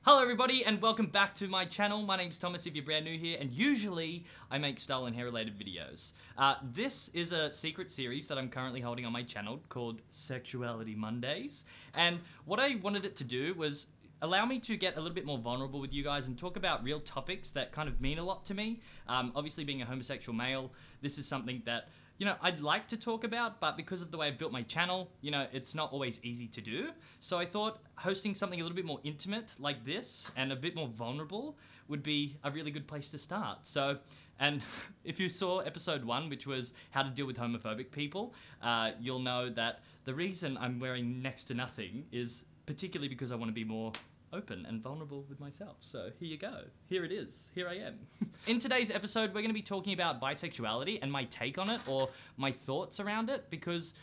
Hello everybody and welcome back to my channel. My name's Thomas if you're brand new here, and usually I make style and hair related videos. This is a secret series that I'm currently holding on my channel called Sexuality Mondays, and what I wanted it to do was allow me to get a little bit more vulnerable with you guys and talk about real topics that kind of mean a lot to me. Obviously being a homosexual male, this is something that I'd like to talk about, but because of the way I've built my channel, it's not always easy to do. So I thought hosting something a little bit more intimate like this and a bit more vulnerable would be a really good place to start. So, and if you saw episode 1, which was how to deal with homophobic people, you'll know that the reason I'm wearing next to nothing is particularly because I want to be more open and vulnerable with myself. So here you go. Here it is. Here I am. In today's episode, we're going to be talking about bisexuality and my take on it, or my thoughts around it, because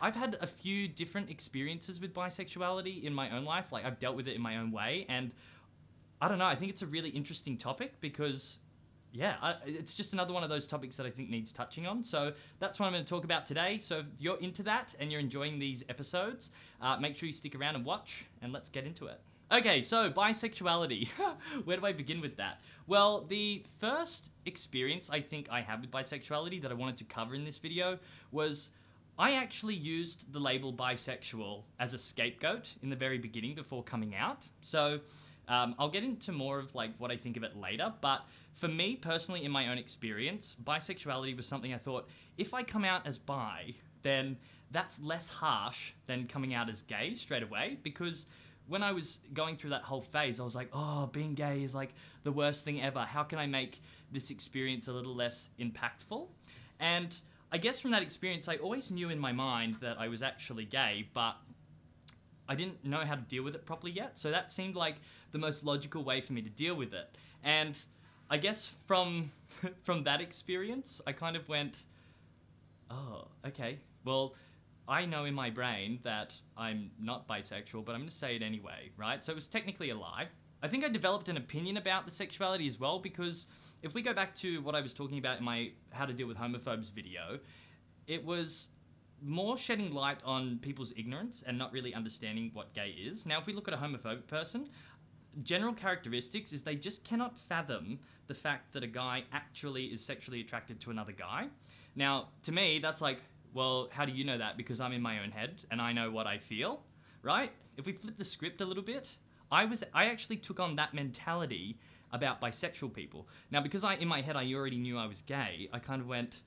I've had a few different experiences with bisexuality in my own life. Like, I've dealt with it in my own way, and I don't know, I think it's a really interesting topic because it's just another one of those topics that I think needs touching on. So that's what I'm going to talk about today. So if you're into that and you're enjoying these episodes, make sure you stick around and watch, and let's get into it. Okay, so bisexuality. Where do I begin with that? Well, the first experience I think I had with bisexuality that I wanted to cover in this video was I actually used the label bisexual as a scapegoat in the very beginning before coming out. So I'll get into more of like what I think of it later, but for me personally, in my own experience, bisexuality was something I thought, if I come out as bi, then that's less harsh than coming out as gay straight away, because when I was going through that whole phase, I was like, oh, being gay is like the worst thing ever. How can I make this experience a little less impactful? And I guess from that experience, I always knew in my mind that I was actually gay, but I didn't know how to deal with it properly yet. So that seemed like the most logical way for me to deal with it. And I guess from that experience, I kind of went, oh, okay, well, I know in my brain that I'm not bisexual, but I'm going to say it anyway, right? So it was technically a lie. I think I developed an opinion about the sexuality as well, because if we go back to what I was talking about in my How to Deal with Homophobes video, it was more shedding light on people's ignorance and not really understanding what gay is. Now, if we look at a homophobic person, general characteristics is they just cannot fathom the fact that a guy actually is sexually attracted to another guy. Now, to me, that's like, well, how do you know that? Because I'm in my own head and I know what I feel, right? If we flip the script a little bit, I actually took on that mentality about bisexual people. Now, because in my head I already knew I was gay, I kind of went,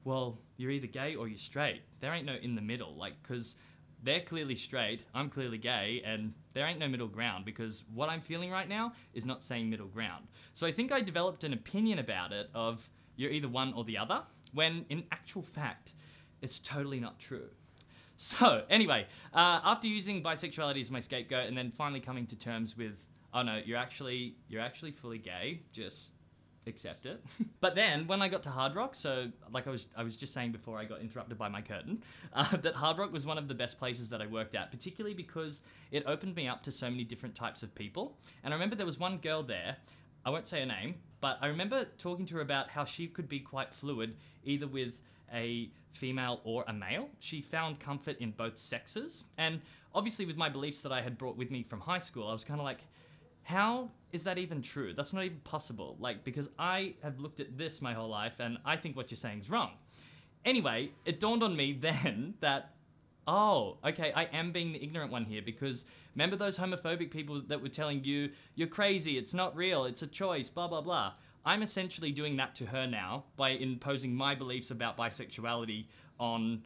well, you're either gay or you're straight. There ain't no in the middle, like, because they're clearly straight, I'm clearly gay, and there ain't no middle ground, because what I'm feeling right now is not saying middle ground. So I think I developed an opinion about it of you're either one or the other, when in actual fact, it's totally not true. So anyway, after using bisexuality as my scapegoat and then finally coming to terms with, oh no, you're actually fully gay, just accept it. But then when I got to Hard Rock, so like I was just saying before I got interrupted by my curtain, that Hard Rock was one of the best places that I worked at, particularly because it opened me up to so many different types of people. And I remember there was one girl there, I won't say her name, but I remember talking to her about how she could be quite fluid, either with a female or a male. She found comfort in both sexes. And obviously with my beliefs that I had brought with me from high school, I was kind of like, how is that even true? That's not even possible. Like, because I have looked at this my whole life and I think what you're saying is wrong. Anyway, it dawned on me then that, oh, okay, I am being the ignorant one here, because remember those homophobic people that were telling you, you're crazy, it's not real, it's a choice, blah, blah, blah. I'm essentially doing that to her now by imposing my beliefs about bisexuality on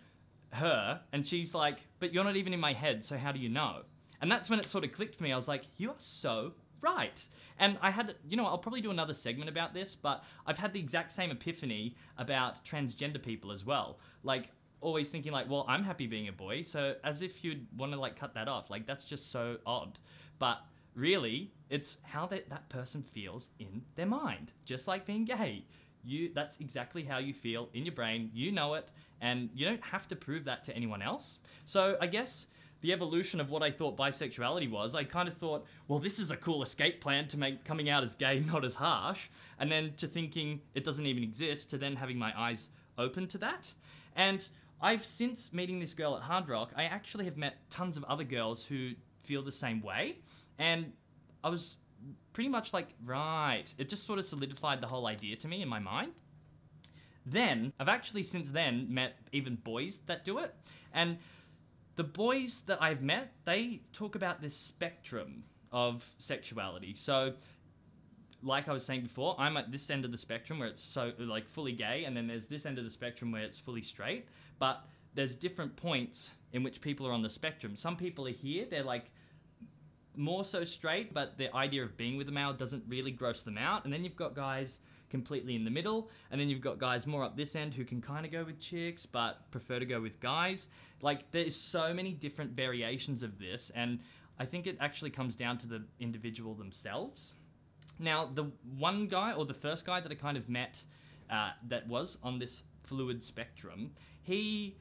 her, and she's like, but you're not even in my head, so how do you know? And that's when it sort of clicked for me. I was like, you are so right. And I had, I'll probably do another segment about this, but I've had the exact same epiphany about transgender people as well. Like, always thinking like, well, I'm happy being a boy, so as if you'd want to like cut that off. Like, that's just so odd. But really, it's how that person feels in their mind. Just like being gay. That's exactly how you feel in your brain, you know it, and you don't have to prove that to anyone else. So I guess the evolution of what I thought bisexuality was, I kind of thought, well, this is a cool escape plan to make coming out as gay not as harsh, and then to thinking it doesn't even exist, to then having my eyes open to that. And I've since meeting this girl at Hard Rock, I actually have met tons of other girls who feel the same way. And I was pretty much like, right. It just sort of solidified the whole idea to me in my mind. Then, I've actually since then met even boys that do it. And the boys that I've met, they talk about this spectrum of sexuality. So, like I was saying before, I'm at this end of the spectrum where it's so like fully gay, and then there's this end of the spectrum where it's fully straight. But there's different points in which people are on the spectrum. Some people are here, they're like more so straight, but the idea of being with a male doesn't really gross them out. And then you've got guys completely in the middle, and then you've got guys more up this end who can kind of go with chicks but prefer to go with guys. Like, there's so many different variations of this, and I think it actually comes down to the individual themselves. Now, the one guy, or the first guy that I kind of met that was on this fluid spectrum, he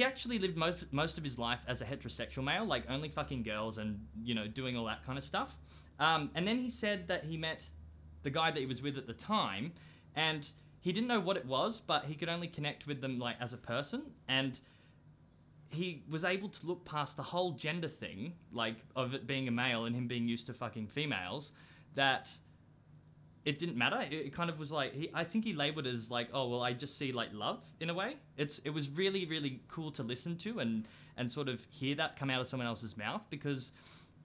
actually lived most of his life as a heterosexual male, like only fucking girls and, you know, doing all that kind of stuff. And then he said that he met the guy that he was with at the time, and he didn't know what it was, but he could only connect with them like as a person, and he was able to look past the whole gender thing, like of it being a male and him being used to fucking females, that it didn't matter. It kind of was like, I think he labeled it as like, oh, well, I just see like love in a way. It was really, really cool to listen to and sort of hear that come out of someone else's mouth, because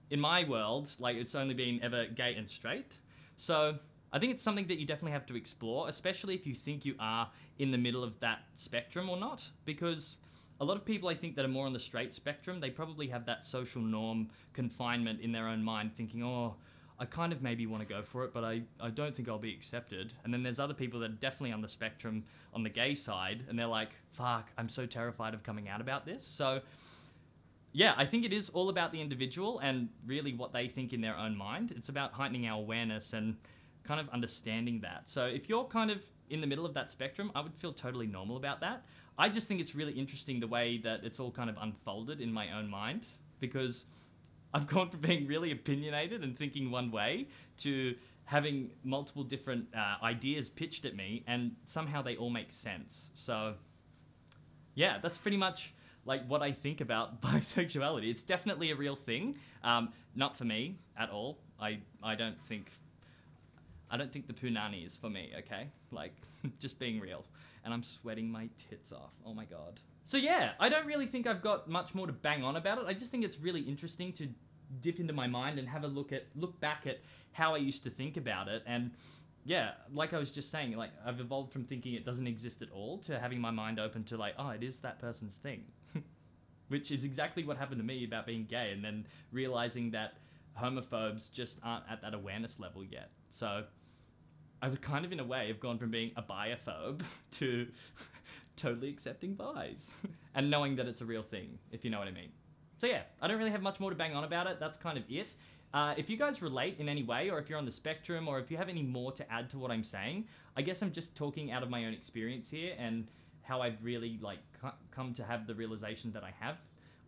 in my world, like, it's only been ever gay and straight. So I think it's something that you definitely have to explore, especially if you think you are in the middle of that spectrum or not, because a lot of people, I think, that are more on the straight spectrum, they probably have that social norm confinement in their own mind, thinking, oh, I kind of maybe want to go for it, but I don't think I'll be accepted. And then there's other people that are definitely on the spectrum on the gay side, and they're like, fuck, I'm so terrified of coming out about this. So yeah, I think it is all about the individual and really what they think in their own mind. It's about heightening our awareness and kind of understanding that. So if you're kind of in the middle of that spectrum, I would feel totally normal about that. I just think it's really interesting the way that it's all kind of unfolded in my own mind, because I've gone from being really opinionated and thinking one way to having multiple different ideas pitched at me, and somehow they all make sense. So yeah, that's pretty much like what I think about bisexuality. It's definitely a real thing. Not for me at all. I don't think the punani is for me, okay? Like, just being real. And I'm sweating my tits off. Oh my God. So yeah, I don't really think I've got much more to bang on about it. I just think it's really interesting to dip into my mind and have a look back at how I used to think about it. And yeah, like I was just saying, like, I've evolved from thinking it doesn't exist at all to having my mind open to like, oh, it is that person's thing. Which is exactly what happened to me about being gay, and then realizing that homophobes just aren't at that awareness level yet. So I've kind of, in a way, have gone from being a biophobe to totally accepting bis and knowing that it's a real thing, if you know what I mean. So yeah, I don't really have much more to bang on about it. That's kind of it. If you guys relate in any way, or if you're on the spectrum, or if you have any more to add to what I'm saying, I guess I'm just talking out of my own experience here and how I've really like come to have the realization that I have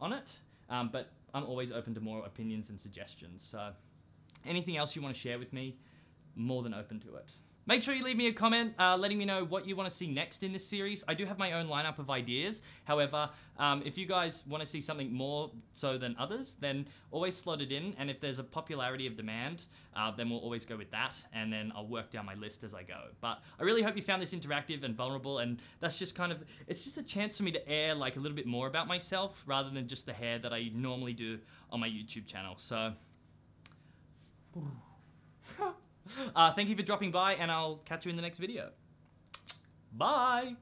on it. But I'm always open to more opinions and suggestions. So anything else you want to share with me, more than open to it. Make sure you leave me a comment letting me know what you want to see next in this series. I do have my own lineup of ideas. However, if you guys want to see something more so than others, then always slot it in. And if there's a popularity of demand, then we'll always go with that. And then I'll work down my list as I go. But I really hope you found this interactive and vulnerable. And that's just kind of, it's just a chance for me to air like a little bit more about myself rather than just the hair that I normally do on my YouTube channel. So thank you for dropping by, and I'll catch you in the next video. Bye!